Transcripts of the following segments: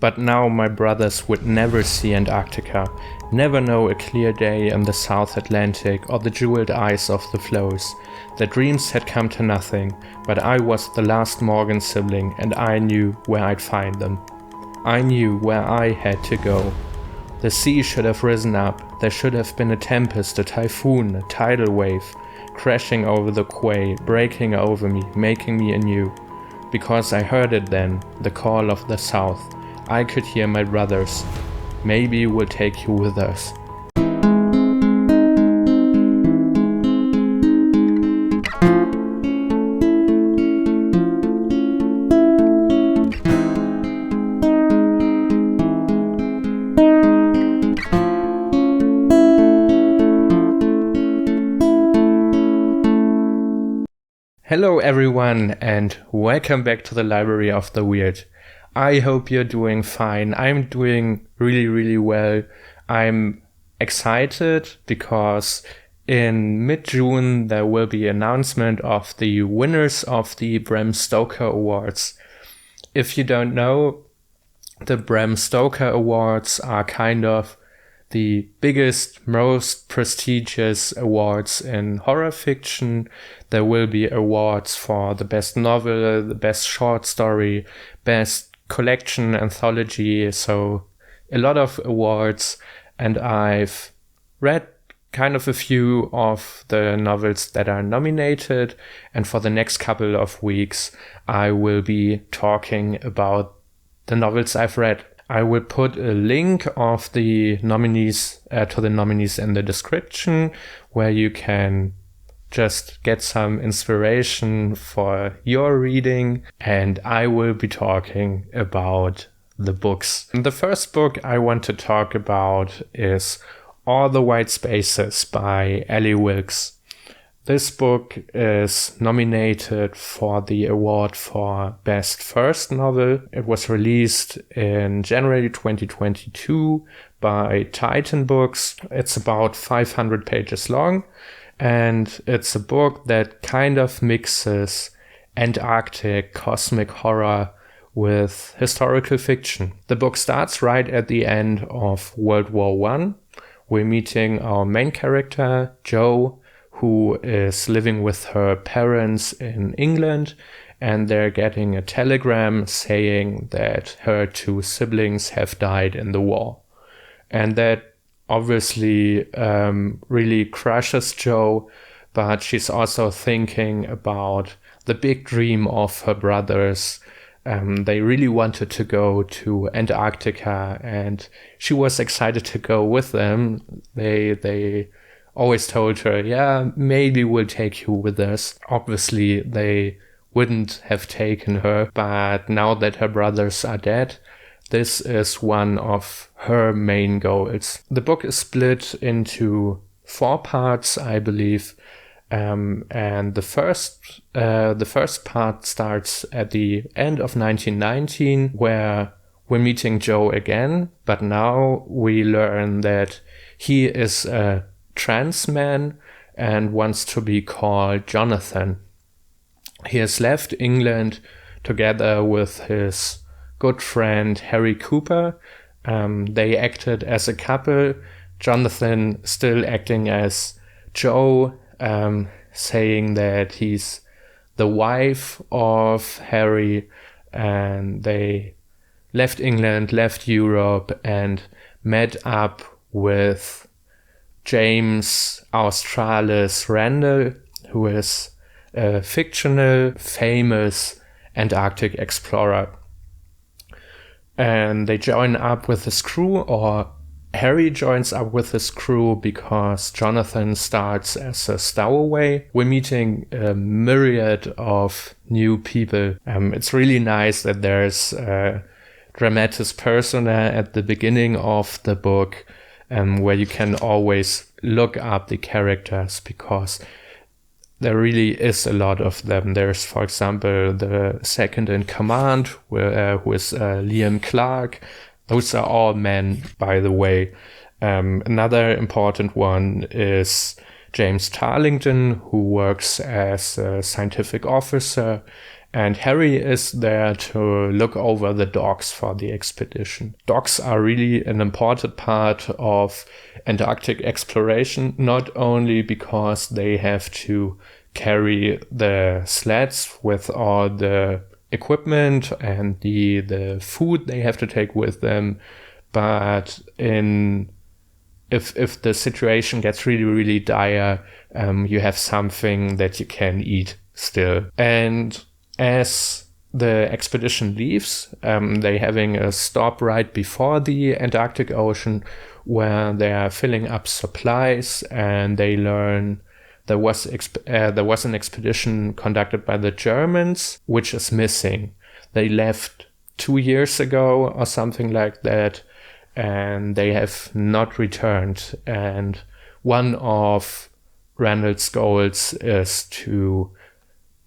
But now my brothers would never see Antarctica, never know a clear day in the South Atlantic or the jeweled ice of the floes. Their dreams had come to nothing, but I was the last Morgan sibling and I knew where I'd find them. I knew where I had to go. The sea should have risen up, there should have been a tempest, a typhoon, a tidal wave, crashing over the quay, breaking over me, making me anew. Because I heard it then, the call of the South. I could hear my brothers. Maybe we'll take you with us. Hello everyone and welcome back to the Library of the Weird. I hope you're doing fine. I'm doing really well. I'm excited because in mid-June there will be an announcement of the winners of the Bram Stoker Awards. If you don't know, the Bram Stoker Awards are kind of the biggest, most prestigious awards in horror fiction. There will be awards for the best novel, the best short story, best collection, anthology, so a lot of awards, and I've read kind of a few of the novels that are nominated, and for the next couple of weeks I will be talking about the novels I've read. I will put a link of the nominees to the nominees in the description where you can just get some inspiration for your reading, and I will be talking about the books. The first book I want to talk about is All the White Spaces by Wilkes. This book is nominated for the award for Best First Novel. It was released in January 2022 by Titan Books. It's about 500 pages long, and it's a book that kind of mixes Antarctic cosmic horror with historical fiction. The book starts right at the end of World War I. We're meeting our main character, Jo, who is living with her parents in England, and they're getting a telegram saying that her two siblings have died in the war. And that obviously really crushes Jo, but she's also thinking about the big dream of her brothers. They really wanted to go to Antarctica, and she was excited to go with them. They always told her, yeah, maybe we'll take you with us. Obviously, they wouldn't have taken her, but now that her brothers are dead, this is one of her main goals. The book is split into 4 parts, I believe, and the first part starts at the end of 1919, where we're meeting Jo again, but now we learn that he is a trans man and wants to be called Jonathan. He has left England together with his good friend Harry Cooper. They acted as a couple, Jonathan still acting as Jo, saying that he's the wife of Harry, and they left England, left Europe, and met up with James Australis Randall, who is a fictional, famous Antarctic explorer. And they join up with his crew, or Harry joins up with his crew because Jonathan starts as a stowaway. We're meeting a myriad of new people. It's really nice that there's a dramatis persona at the beginning of the book, where you can always look up the characters, because there really is a lot of them. There's, for example, the second in command, who is Liam Clark. Those are all men, by the way. Another important one is James Tarlington, who works as a scientific officer, And Harry is there to look over the dogs for the expedition. Dogs are really an important part of Antarctic exploration, not only because they have to carry the sleds with all the equipment and the food they have to take with them, but if the situation gets really, really dire, you have something that you can eat still. And as the expedition leaves, they're having a stop right before the Antarctic Ocean where they are filling up supplies, and they learn there was an expedition conducted by the Germans, which is missing. They left 2 years ago or something like that, and they have not returned. And one of Randall's goals is to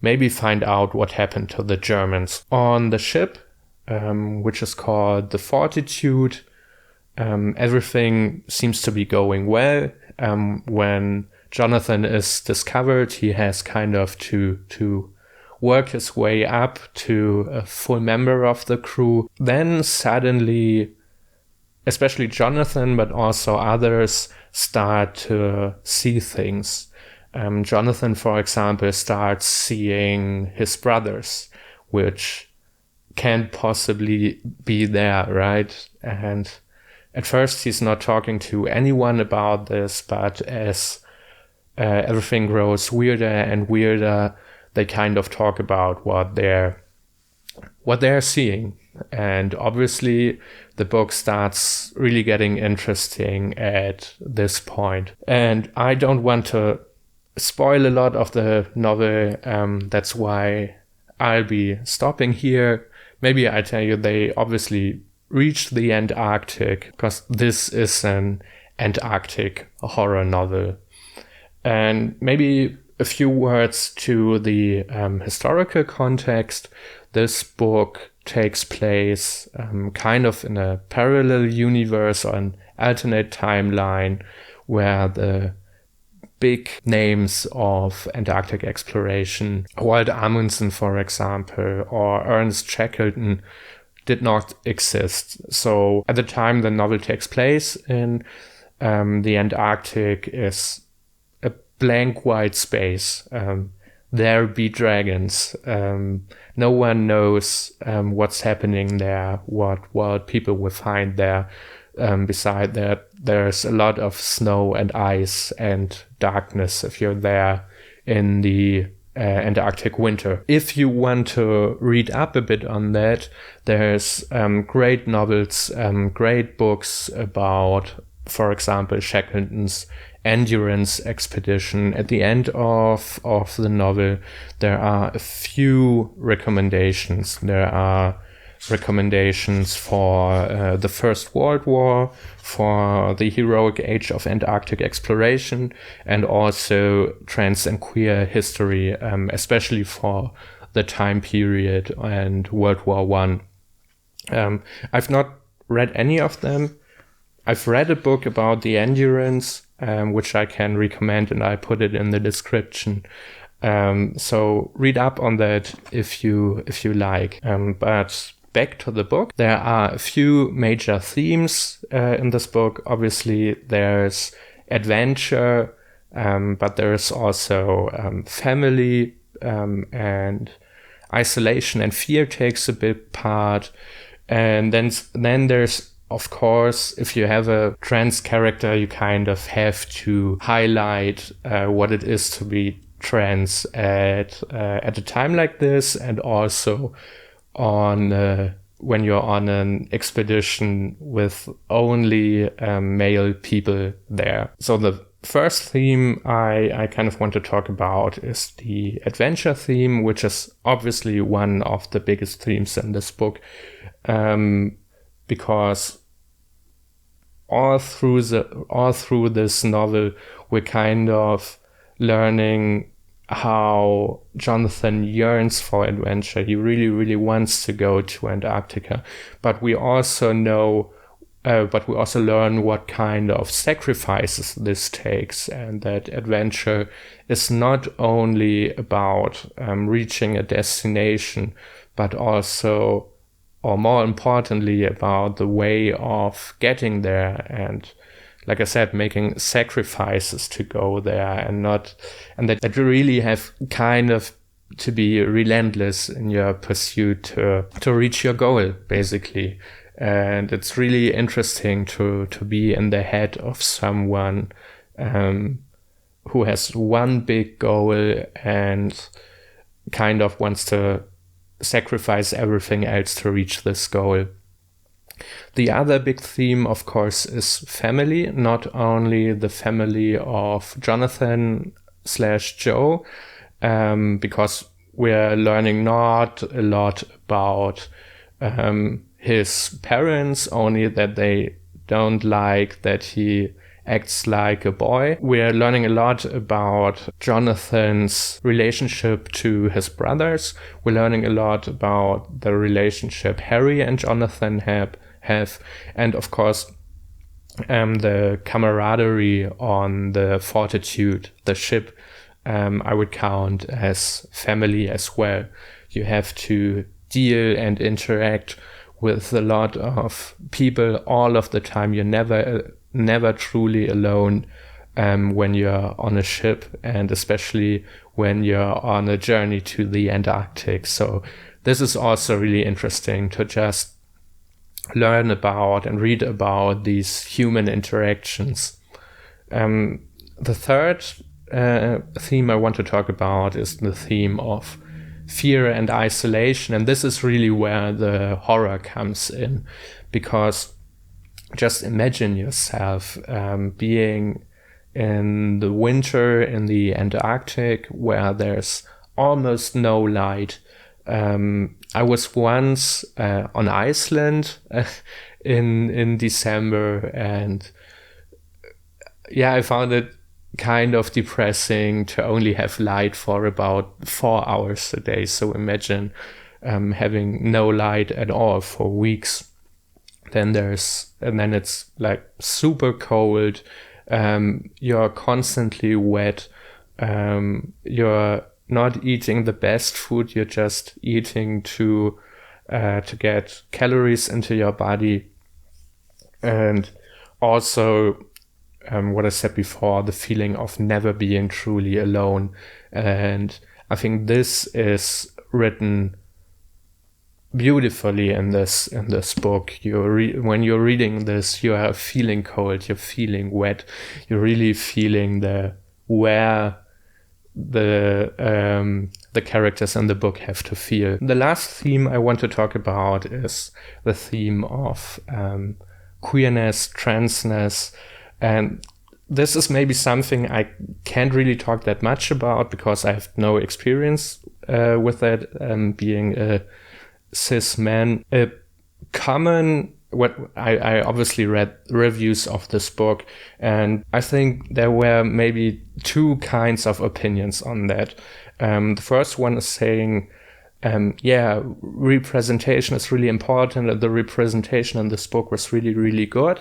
maybe find out what happened to the Germans. On the ship, which is called the Fortitude, everything seems to be going well. When Jonathan is discovered, he has kind of to work his way up to a full member of the crew. Then suddenly, especially Jonathan, but also others, start to see things. Jonathan, for example, starts seeing his brothers, which can't possibly be there, right? And at first he's not talking to anyone about this, but as everything grows weirder and weirder, they kind of talk about what they're seeing. And obviously the book starts really getting interesting at this point. And I don't want to spoil a lot of the novel. That's why I'll be stopping here. Maybe I tell you they obviously reached the Antarctic, because this is an Antarctic horror novel. And maybe a few words to the historical context. This book takes place kind of in a parallel universe or an alternate timeline where the big names of Antarctic exploration, Roald Amundsen, for example, or Ernest Shackleton, did not exist. So at the time the novel takes place in the Antarctic is a blank white space. There be dragons. No one knows what's happening there, what people will find there. Beside that, there's a lot of snow and ice and darkness if you're there in the Antarctic winter. If you want to read up a bit on that, there's great novels, great books about, for example, Shackleton's Endurance expedition. At the end of the novel, there are a few recommendations. There are recommendations for the First World War, for the heroic age of Antarctic exploration, and also trans and queer history, especially for the time period and World War I. I've not read any of them. I've read a book about the Endurance, which I can recommend, and I put it in the description. So read up on that if you like. But back to the book, there are a few major themes in this book. Obviously, there's adventure, but there's also family, and isolation and fear takes a big part. And then there's, of course, if you have a trans character, you kind of have to highlight what it is to be trans at a time like this, and also on when you're on an expedition with only male people there. So the first theme I kind of want to talk about is the adventure theme, which is obviously one of the biggest themes in this book, because all through this novel we're kind of learning how Jonathan yearns for adventure. He really, really wants to go to Antarctica. But we also know but we also learn what kind of sacrifices this takes, and that adventure is not only about reaching a destination, but also, or more importantly, about the way of getting there, and like I said, making sacrifices to go there, and that you really have kind of to be relentless in your pursuit to reach your goal, basically. And it's really interesting to be in the head of someone who has one big goal and kind of wants to sacrifice everything else to reach this goal. The other big theme, of course, is family, not only the family of Jonathan/Joe, because we're learning not a lot about his parents, only that they don't like that he acts like a boy. We're learning a lot about Jonathan's relationship to his brothers. We're learning a lot about the relationship Harry and Jonathan have, and of course the camaraderie on the Fortitude, the ship. I would count as family as well. You have to deal and interact with a lot of people all of the time. You're never truly alone when you're on a ship, and especially when you're on a journey to the Antarctic. So this is also really interesting to just learn about and read about these human interactions. The third theme I want to talk about is the theme of fear and isolation, and this is really where the horror comes in, because just imagine yourself being in the winter in the Antarctic where there's almost no light. I was once on Iceland in December, and I found it kind of depressing to only have light for about 4 hours a day. So imagine having no light at all for weeks. And then it's like super cold. You're constantly wet. You're not eating the best food. You're just eating to get calories into your body. And also, what I said before, the feeling of never being truly alone. And I think this is written beautifully in this book. When you're reading this, you are feeling cold, you're feeling wet, you're really feeling where the characters in the book have to feel. The last theme I want to talk about is the theme of queerness, transness, and this is maybe something I can't really talk that much about because I have no experience with that, being a cis man. What I obviously read reviews of this book, and I think there were maybe two kinds of opinions on that. The first one is saying, representation is really important, and the representation in this book was really, really good.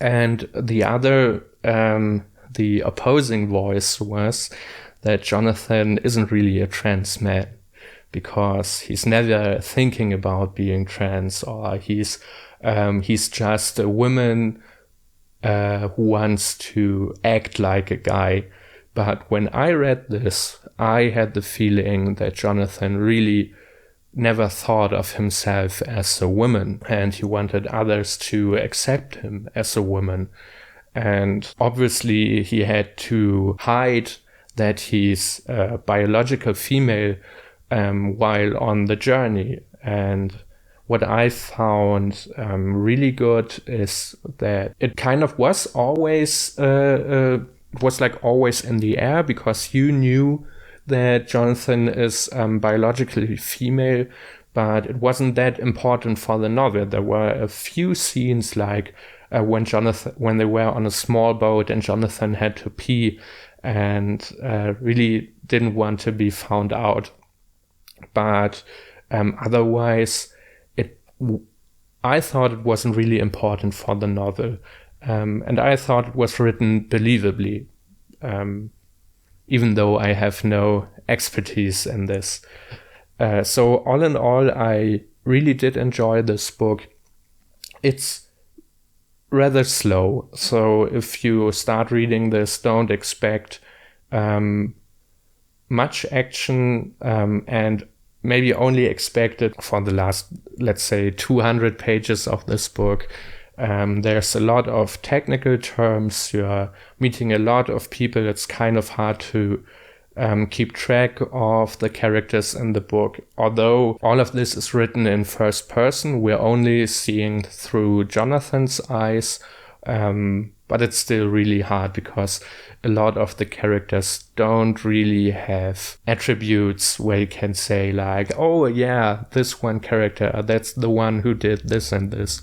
And the other, the opposing voice was that Jonathan isn't really a trans man, because he's never thinking about being trans, or he's just a woman who wants to act like a guy. But when I read this, I had the feeling that Jonathan really never thought of himself as a woman, and he wanted others to accept him as a woman. And obviously he had to hide that he's a biological female while on the journey. And what I found really good is that it kind of was always was like always in the air, because you knew that Jonathan is biologically female, but it wasn't that important for the novel. There were a few scenes like when they were on a small boat and Jonathan had to pee and really didn't want to be found out. But otherwise, I thought it wasn't really important for the novel. And I thought it was written believably, even though I have no expertise in this. So all in all, I really did enjoy this book. It's rather slow, so if you start reading this, don't expect much action, and maybe only expect it for the last, let's say, 200 pages of this book. There's a lot of technical terms. You're meeting a lot of people. It's kind of hard to keep track of the characters in the book. Although all of this is written in first person, we're only seeing through Jonathan's eyes. But it's still really hard because a lot of the characters don't really have attributes where you can say like, oh yeah, this one character, that's the one who did this and this.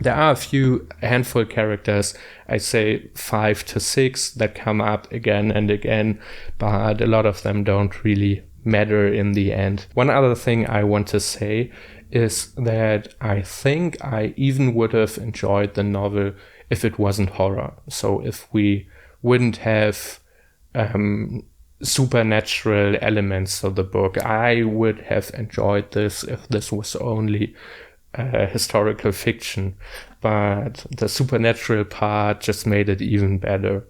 There are a handful characters, I say 5 to 6, that come up again and again, but a lot of them don't really matter in the end. One other thing I want to say is that I think I even would have enjoyed the novel if it wasn't horror. So if we wouldn't have supernatural elements to the book, I would have enjoyed this if this was only historical fiction, but the supernatural part just made it even better.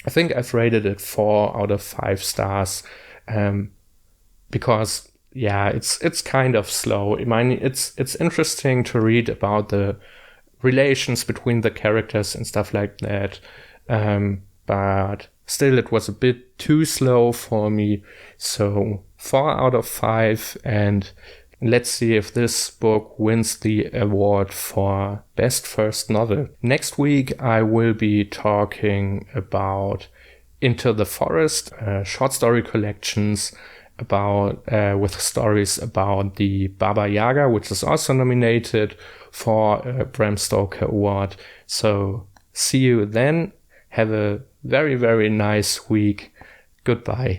I think I've rated it 4 out of 5 stars, because it's kind of slow. I mean, it's interesting to read about the relations between the characters and stuff like that, but still it was a bit too slow for me. So 4 out of 5, and let's see if this book wins the award for Best First Novel. Next week, I will be talking about Into the Forest, short story collections with stories about the Baba Yaga, which is also nominated for a Bram Stoker award. So see you then. Have a very, very nice week. Goodbye.